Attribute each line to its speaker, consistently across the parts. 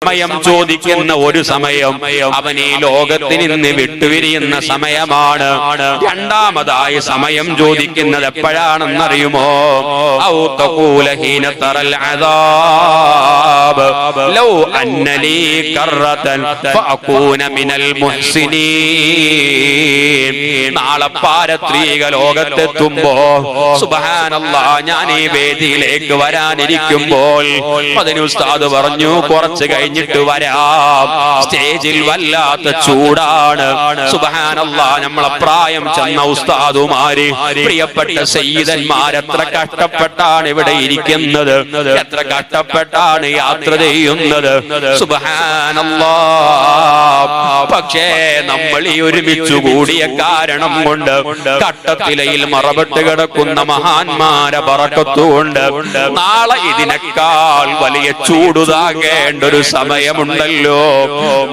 Speaker 1: സമയം ചോദിക്കുന്ന ഒരു സമയം അവൻ ഈ ലോകത്തിൽ നിന്ന് വിട്ടുപിരിയുന്ന സമയമാണ്. രണ്ടാമതായി സമയം ചോദിക്കുന്നത് എപ്പോഴാണെന്നറിയുമോ? ഔ തഖൂല ഹീന തറൽ അദാബ് ലൗ അന്ന ലീ കറതൻ ഫഅകൂന മിനൽ മുഹ്സിനീൻ. നാളെ പാരത്രിക ലോകത്തെത്തുമ്പോ സുബ്ഹാനല്ലാഹ്, ഞാൻ ഈ വേദിയിലേക്ക് വരാനിരിക്കുമ്പോൾ അതിന് ഉസ്താദ് പറഞ്ഞു കുറച്ച് കഴിഞ്ഞിട്ട് വരാം, സ്റ്റേജിൽ വല്ലാത്ത ചൂടാണ്. സുബ്ഹാനല്ലാഹ്, നമ്മളെ പ്രായം ചെന്ന ഉസ്താദുമാര്, പ്രിയപ്പെട്ട സയ്യിദന്മാർ എത്ര കഷ്ടപ്പെട്ടാണ് ഇവിടെ ഇരിക്കുന്നത്, എത്ര കഷ്ടപ്പെട്ടാണ് യാത്ര ചെയ്യുന്നത്. സുബ്ഹാനല്ലാഹ്, പക്ഷേ നമ്മൾ ഈ ഒരുമിച്ചു കൂടിയ കാരണം കൊണ്ട് കട്ടത്തിലയിൽ മറപെട്ട് കിടക്കുന്ന മഹാന്മാരെ ബറക്കത്തുകൊണ്ട് നാളെ ഇതിനേക്കാൾ വലിയ ചൂടുതാകേണ്ട ഒരു സമയമുണ്ടല്ലോ.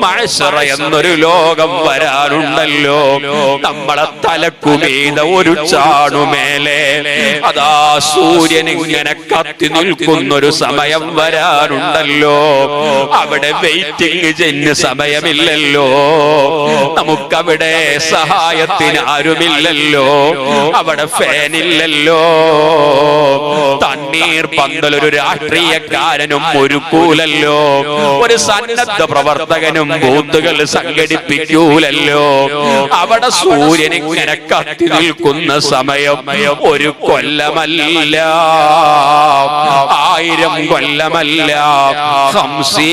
Speaker 1: മഅ്ശറ എന്നൊരു ലോകം വരാനുണ്ടല്ലോ. നമ്മളെ തലക്കുമീത ഒരു ചാണുമേലെ അതാ സൂര്യൻ ഇങ്ങനെ കത്തി നിൽക്കുന്നൊരു സമയം വരാനുണ്ടല്ലോ. അവിടെ വെയിറ്റിംഗ് ചെയ്യുന്ന സമയമില്ലല്ലോ. നമുക്കവിടെ സഹായത്തിന് ആരുമില്ലല്ലോ. അവിടെ ഫാനില്ലല്ലോ. തണ്ണീർ പന്തലൊരു രാഷ്ട്രീയക്കാരനും ഒരുക്കൂലല്ലോ. ഒരു സന്നദ്ധ പ്രവർത്തകനും ബൂത്തുകൾ സംഘടിപ്പിക്കൂലല്ലോ. അവിടെ സൂര്യൻ ഇങ്ങനെ കത്തി നിൽക്കുന്ന സമയം ഒരു കൊല്ലമല്ല, 1000 കൊല്ലമല്ല, 50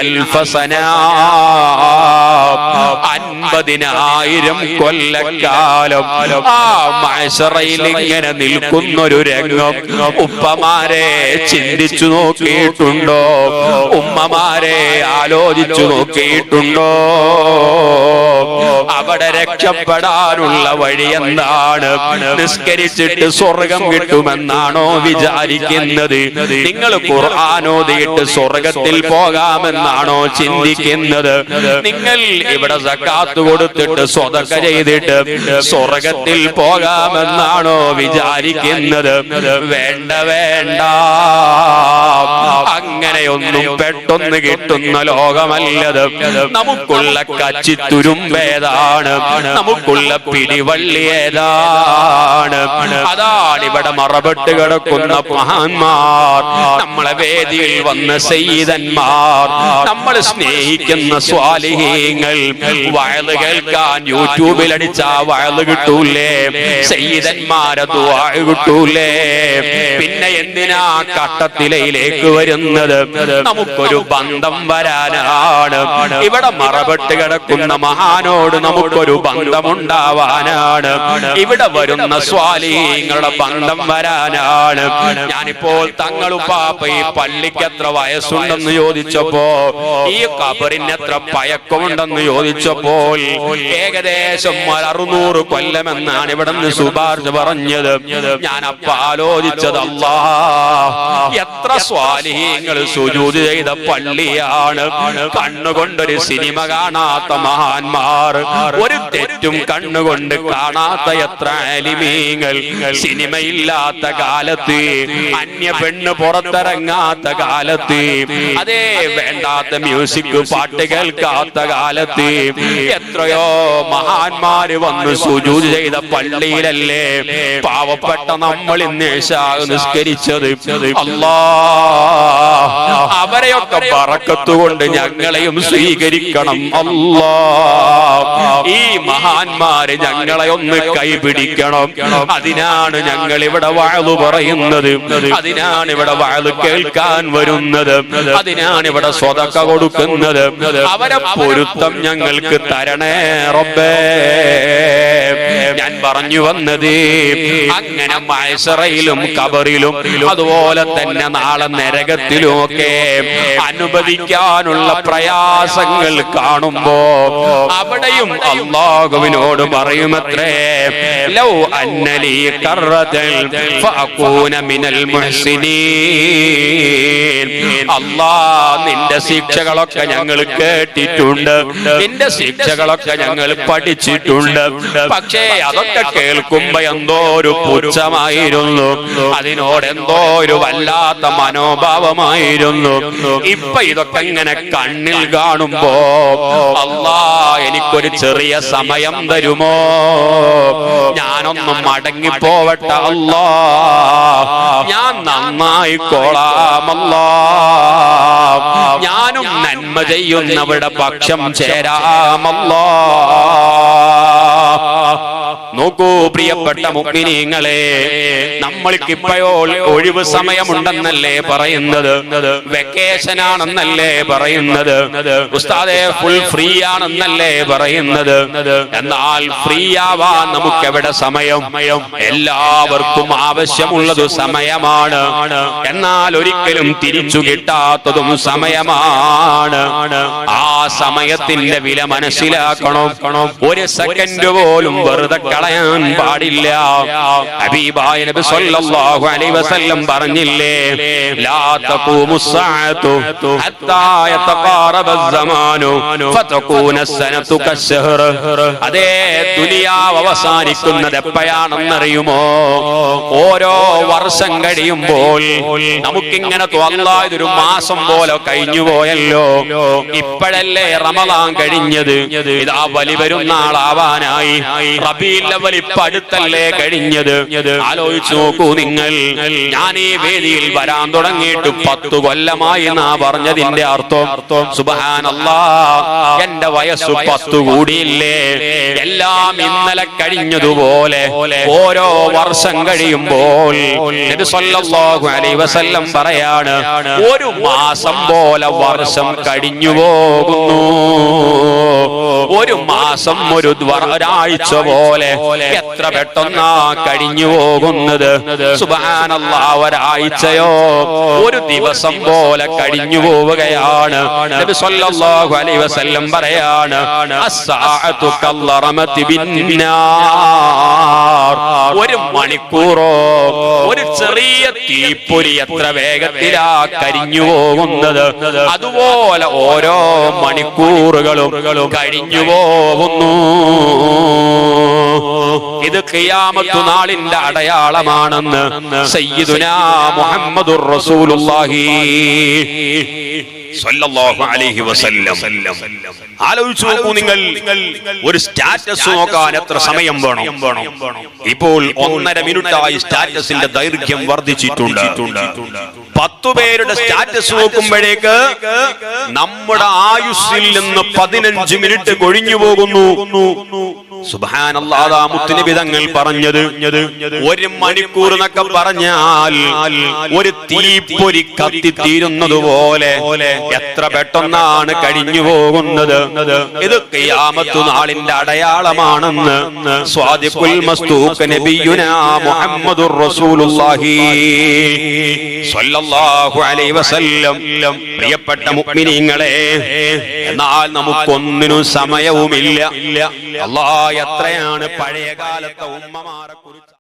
Speaker 1: അൽഫ സന, 50,000 കൊല്ലക്കാലം ആ മഅ്ശറയിൽ ഇങ്ങനെ നിൽക്കുന്നൊരു രംഗം ഉപ്പമാരെ ചിന്തിച്ചു നോക്കിയിട്ടുണ്ടോ? ഉമ്മമാരെ ആലോചിച്ചു നോക്കിയിട്ടുണ്ടോ? അവിടെ രക്ഷപ്പെടാനുള്ള വഴി എന്താണ്? നിസ്കരിച്ചിട്ട് സ്വർഗം കിട്ടുമെന്നാണോ വിചാരിക്കുന്നത്? നിങ്ങൾ ഖുർആൻ ഓതിയിട്ട് സ്വർഗത്തിൽ പോകാമെന്നാണോ ചിന്തിക്കുന്നത്? നിങ്ങൾ ഇവിടെ സക്കാത്ത് കൊടുത്തിട്ട് സ്വതക്ക ചെയ്തിട്ട് സ്വർഗത്തിൽ പോകാമെന്നാണോ വിചാരിക്കുന്നത്? വേണ്ട വേണ്ട, അങ്ങനെയൊന്നും പെട്ടെന്ന് കിട്ടുന്ന ലോകമല്ലത്. നമുക്കുള്ള കച്ചിത്തുരുമ്പേതാണ്, നമുക്കുള്ള പിടിവള്ളി ഏതാണ്? അതാണ് ഇവിടെ മറപെട്ട് കിടക്കുന്ന മഹാന്മാർ, നമ്മളെ വേദിയിൽ വന്ന സയ്യിദന്മാർ, നമ്മൾ സ്നേഹിക്കുന്ന സ്വാലിഹീങ്ങൾ. വയല് കേൾക്കാൻ യൂട്യൂബിൽ അടിച്ചാ വയല് കിട്ടൂലേ? സയ്യിദന്മാരെ ദുആ കിട്ടൂലേ? പിന്നെ എന്തിനാ കട്ടത്തിലയിലേക്ക് വരുന്നത്? നമുക്കൊരു ബന്ധം വരാനാണ്. ഇവിടെ മറപെട്ട് കിടക്കുന്ന മഹാനോട് നമുക്കൊരു ബന്ധമുണ്ടാവാനാണ്. ഇവിടെ വരുന്ന സ്വാലിഹീങ്ങളുടെ ബന്ധം വരാനാണ്. ഞാനിപ്പോൾ തങ്ങളുപ്പാപ്പ ഈ പള്ളിക്ക് എത്ര വയസ്സുണ്ടെന്ന് ചോദിച്ചപ്പോ, ഈ ഖബറിന് എത്ര പഴക്കമുണ്ടെന്ന് ചോദിച്ചപ്പോൾ ഏകദേശം 600 കൊല്ലമെന്നാണ് ഇവിടെ നിന്ന് ശുപാർശ പറഞ്ഞത്. ഞാൻ അപ്പ ആലോചിച്ചത്, അല്ലാഹ്, എത്ര സ്വാലിഹീങ്ങൾ സുജൂദ് ചെയ്ത പള്ളിയാണ്. കണ്ണുകൊണ്ടൊരു സിനിമ കാണാത്ത മഹാന്മാർ, ഒരു തെറ്റും കണ്ണുകൊണ്ട് കാണാത്ത എത്ര ആലിമീങ്ങൾ. സിനിമയില്ലാത്ത കാലത്ത്, അന്യ പെണ്ണ് പുറത്തിറങ്ങാത്ത കാലത്ത്, അതേ വേണ്ടാത്ത മ്യൂസിക് പാട്ട് കേൾക്കാത്ത കാലത്ത് എത്രയോ മഹാന്മാര് വന്ന് സുജൂദ് ചെയ്ത പള്ളിയിലല്ലേ പാവപ്പെട്ട നമ്മൾ ഇന്ന് ഇശാ നിസ്കരിച്ചത്. അല്ലാഹ്, അവരെയൊക്കെ ബറക്കത്തുകൊണ്ട് ഞങ്ങളെയും സ്വീകരിക്കണം അല്ലാഹ്. ഈ മഹാന്മാര് ഞങ്ങളെ ഒന്ന് കൈപിടിക്കണം. അതിനാണ് ഞങ്ങൾ ഇവിടെ വഅദ് പറയുന്നത്, അതിനാണ് ഇവിടെ വഅദ് കേൾക്കാൻ വരുന്നത്, അതിനാണ് ഇവിടെ സ്വതക്ക കൊടുക്കുന്നത്. അവരെ പൊരുത്തം ഞങ്ങൾക്ക് തരണേ റബ്ബേ. ഞാൻ പറഞ്ഞു വന്നത്, അങ്ങനെ മഅ്ശറയിലും ഖബറിലും അതുപോലെ തന്നെ നാളെ നരകത്തിലും ഒക്കെ അനുഭവിക്കാനുള്ള പ്രയാസങ്ങൾ കാണുമ്പോ അവിടെയും അല്ലാഹുവിനോട് പറയുമത്രേ, ലൗ അന്നലി കറതൻ ഫഅകൂന മിനൽ മുഹ്സിനീൻ. അല്ലാഹ്, നിന്റെ ശിക്ഷകളൊക്കെ ഞങ്ങൾ കേട്ടിട്ടുണ്ട്, നിന്റെ ശിക്ഷകളൊക്കെ ഞങ്ങൾ പഠിച്ചിട്ടുണ്ട്. പക്ഷേ അതൊക്കെ കേൾക്കുമ്പോ എന്തോ ഒരു പുച്ഛമായിരുന്നു, അതിനോട് എന്തോ ഒരു വല്ലാത്ത മനോഭാവമായിരുന്നു. ഇപ്പൊ ഇതൊക്കെ ഇങ്ങനെ കണ്ണിൽ കാണുമ്പോ അല്ലാ എനിക്കൊരു ചെറിയ സമയം തരുമോ, ഞാനൊന്നും മടങ്ങിപ്പോവട്ടെ അല്ലാ, ഞാൻ നന്നായിക്കോളാം അല്ലാ, ഞാനും നന്മ ചെയ്യുന്നവരുടെ പക്ഷം ചേരാമല്ലാ. നോക്കൂ പ്രിയപ്പെട്ട മുഅ്മിനീങ്ങളെ, നമ്മൾക്ക് ഇപ്പോഴോ ഒഴിവ് സമയമുണ്ടെന്നല്ലേ പറയുന്നത്, വെക്കേഷൻ ആണെന്നല്ലേ പറയുന്നത്, ഉസ്താദേ ഫുൾ ഫ്രീ ആണെന്നല്ലേ പറയുന്നത്. എന്നാൽ ഫ്രീ ആവാൻ നമുക്ക് എവിടെ സമയം? എല്ലാവർക്കും ആവശ്യമുള്ളത് സമയമാണ്, എന്നാൽ ഒരിക്കലും തിരിച്ചു കിട്ടാത്തതും സമയമാണ്. ആ സമയത്തിന്റെ വില മനസ്സിലാക്കണം. ഒരു സെക്കൻഡ് പോലും വെറുതെ കളയാൻ പാടില്ല. ഹബീബായ നബി സല്ലല്ലാഹു അലൈഹി വസല്ലം പറഞ്ഞില്ലേ, ലാ തഖൂമുസ്സഅതു ഹത്താ യതഖാറബസ്സമാനു ഫതകൂന അസ്സനതു കശ്ശഹർ. അതേ ദുനിയാവ് അവസാനിക്കുന്നത് എപ്പോഴാണെന്നറിയുമോ? ഓരോ വർഷം കഴിയുമ്പോൾ നമുക്കിങ്ങനെ തോന്നാ ഇതൊരു മാസം പോലെ കഴിഞ്ഞു പോയല്ലോ, ഇപ്പോഴല്ലേ റമളാൻ കഴിഞ്ഞത്, ഇതാ വലി പെരുന്നാളാവാനായി, റബീഉൽ അവ്വൽ ഇപ്പ അടുത്തല്ലേ കഴിഞ്ഞത്. ആലോചിച്ചു നോക്കൂ നിങ്ങൾ, ഞാൻ ഈ വേദിയിൽ വരാൻ തുടങ്ങിയിട്ട് 10 കൊല്ലമായി എന്നാ പറഞ്ഞതിന്റെ അർത്ഥം. സുബ്ഹാനല്ലാഹ്, എന്റെ വയസ്സ് 10 കൂടിയില്ലേ. എല്ലാം ഇന്നലെ കഴിഞ്ഞതുപോലെ ഓരോ വർഷം കഴിയുമ്പോൾ നബി സല്ലല്ലാഹു അലൈഹി വസല്ലം പറയാണ്, ഒരു മാസം പോലെ വർഷം കഴിഞ്ഞു പോകുന്നു, ഒരു മാസം ഒരാഴ്ച പോലെ എത്ര പെട്ടെന്നാ കഴിഞ്ഞു പോകുന്നത്. സുബ്ഹാനല്ലാഹ്, ഒരാഴ്ചയോ ഒരു ദിവസം പോലെ കഴിഞ്ഞു പോവുകയാണ്. നബി സല്ലല്ലാഹു അലൈഹി വസല്ലം പറയാണ്, അസ്സഅതു കല്ലറമതി ബിന്നാർ. ഒരു മണിക്കൂറോ ഒരു ചെറിയ തീപ്പൊരി എത്ര വേഗത്തിലാ കരിഞ്ഞു പോകുന്നത്, അതുപോലെ ഓരോ മണിക്കൂറുകളും കഴിഞ്ഞു പോകുന്നു. ഇത് ഖിയാമത്ത് നാളിന്റെ അടയാളമാണെന്ന് സയ്യിദുനാ മുഹമ്മദുർ റസൂലുള്ളാഹി സല്ലല്ലാഹു അലൈഹി വസല്ലം. ആലോചിച്ചു നോക്കൂ നിങ്ങൾ, ഒരു സ്റ്റാറ്റസ് നോക്കാൻ എത്ര സമയം വേണം? ഇപ്പോൾ 1.5 മിനിറ്റായി സ്റ്റാറ്റസിന്റെ ദൈർഘ്യം വർദ്ധിച്ചിട്ടുണ്ട്. 10 പേരുടെ സ്റ്റാറ്റസ് നോക്കുമ്പോഴേക്ക് നമ്മുടെ ആയുസ്സിൽ നിന്ന് 15 മിനിറ്റ് കൊഴിഞ്ഞു പോകുന്നു. സുബ്ഹാനല്ലാഹ്, മുത്തുനബി തങ്ങൾ പറഞ്ഞത് 1 മണിക്കൂർ എന്നൊക്കെ പറഞ്ഞാൽ ഒരു തീപ്പൊരി കത്തിത്തീരുന്നതുപോലെ എത്ര പെട്ടെന്നാണ് കഴിഞ്ഞു പോകുന്നത്. ഇത് ഖിയാമത്ത് നാളിന്റെ അടയാളമാണെന്ന് സ്വാദിഖുൽ മസ്തൂഖ് നബിയുനാ മുഹമ്മദുർ റസൂലുള്ളാഹി സ്വല്ലല്ലാഹു അലൈഹി വസല്ലം. പ്രിയപ്പെട്ട മുഅ്മിനീങ്ങളെ, എന്നാൽ നമുക്കൊന്നിനും സമയവുമില്ല. അല്ലാഹ് എത്രയാണ് പഴയ കാലത്തെ ഉമ്മമാരെ കുറിച്ച്